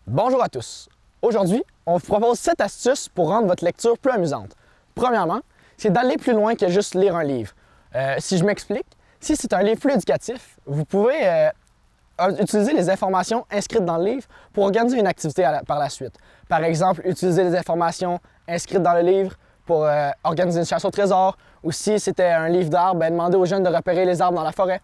Bonjour à tous. Aujourd'hui, on vous propose 7 astuces pour rendre votre lecture plus amusante. Premièrement, c'est d'aller plus loin que juste lire un livre. Si je m'explique, si c'est un livre plus éducatif, vous pouvez utiliser les informations inscrites dans le livre pour organiser une activité par la suite. Par exemple, utiliser les informations inscrites dans le livre pour organiser une chasse au trésor, ou si c'était un livre d'arbres, demander aux jeunes de repérer les arbres dans la forêt.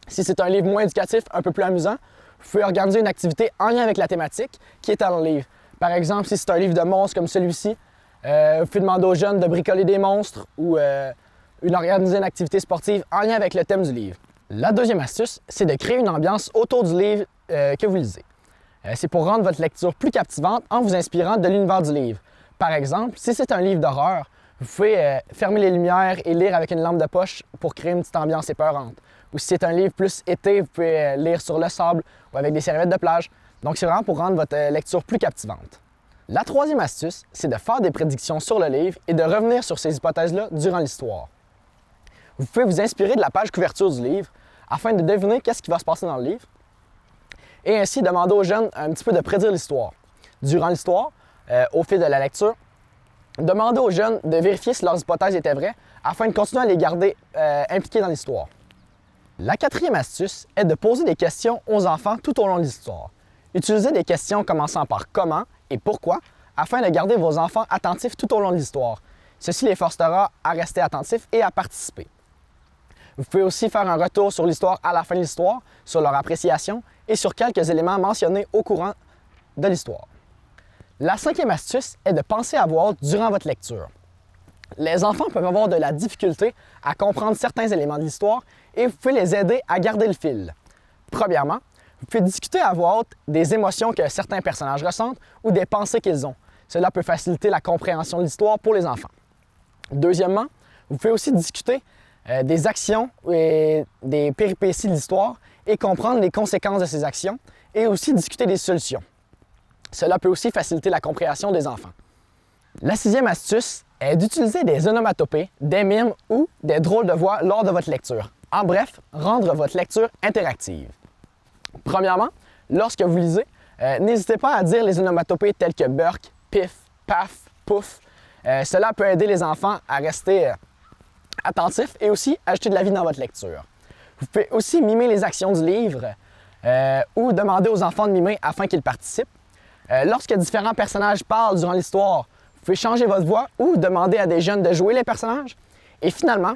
Si c'est un livre moins éducatif, un peu plus amusant, vous pouvez organiser une activité en lien avec la thématique qui est dans le livre. Par exemple, si c'est un livre de monstres comme celui-ci, vous pouvez demander aux jeunes de bricoler des monstres ou organiser une activité sportive en lien avec le thème du livre. La deuxième astuce, c'est de créer une ambiance autour du livre que vous lisez. C'est pour rendre votre lecture plus captivante en vous inspirant de l'univers du livre. Par exemple, si c'est un livre d'horreur, vous pouvez fermer les lumières et lire avec une lampe de poche pour créer une petite ambiance épeurante. Ou si c'est un livre plus été, vous pouvez lire sur le sable ou avec des serviettes de plage. Donc, c'est vraiment pour rendre votre lecture plus captivante. La troisième astuce, c'est de faire des prédictions sur le livre et de revenir sur ces hypothèses-là durant l'histoire. Vous pouvez vous inspirer de la page couverture du livre afin de deviner qu'est-ce qui va se passer dans le livre et ainsi demander aux jeunes un petit peu de prédire l'histoire. Durant l'histoire, au fil de la lecture, demandez aux jeunes de vérifier si leurs hypothèses étaient vraies afin de continuer à les garder impliqués dans l'histoire. La quatrième astuce est de poser des questions aux enfants tout au long de l'histoire. Utilisez des questions commençant par comment et pourquoi afin de garder vos enfants attentifs tout au long de l'histoire. Ceci les forcera à rester attentifs et à participer. Vous pouvez aussi faire un retour sur l'histoire à la fin de l'histoire, sur leur appréciation et sur quelques éléments mentionnés au courant de l'histoire. La cinquième astuce est de penser à voix haute durant votre lecture. Les enfants peuvent avoir de la difficulté à comprendre certains éléments de l'histoire et vous pouvez les aider à garder le fil. Premièrement, vous pouvez discuter à voix haute des émotions que certains personnages ressentent ou des pensées qu'ils ont. Cela peut faciliter la compréhension de l'histoire pour les enfants. Deuxièmement, vous pouvez aussi discuter des actions et des péripéties de l'histoire et comprendre les conséquences de ces actions et aussi discuter des solutions. Cela peut aussi faciliter la compréhension des enfants. La sixième astuce est d'utiliser des onomatopées, des mimes ou des drôles de voix lors de votre lecture. En bref, rendre votre lecture interactive. Premièrement, lorsque vous lisez, n'hésitez pas à dire les onomatopées telles que burk, pif, paf, pouf. Cela peut aider les enfants à rester attentifs et aussi ajouter de la vie dans votre lecture. Vous pouvez aussi mimer les actions du livre ou demander aux enfants de mimer afin qu'ils participent. Lorsque différents personnages parlent durant l'histoire, vous pouvez changer votre voix ou demander à des jeunes de jouer les personnages. Et finalement,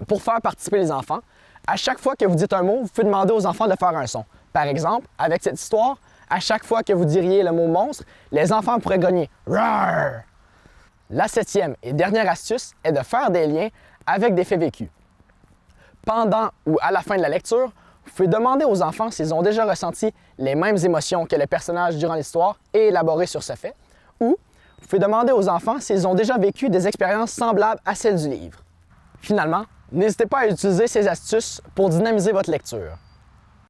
pour faire participer les enfants, à chaque fois que vous dites un mot, vous pouvez demander aux enfants de faire un son. Par exemple, avec cette histoire, à chaque fois que vous diriez le mot monstre, les enfants pourraient grogner « Roar ». La septième et dernière astuce est de faire des liens avec des faits vécus. Pendant ou à la fin de la lecture, vous pouvez demander aux enfants s'ils ont déjà ressenti les mêmes émotions que le personnage durant l'histoire et élaborer sur ce fait, ou vous pouvez demander aux enfants s'ils ont déjà vécu des expériences semblables à celles du livre. Finalement, n'hésitez pas à utiliser ces astuces pour dynamiser votre lecture.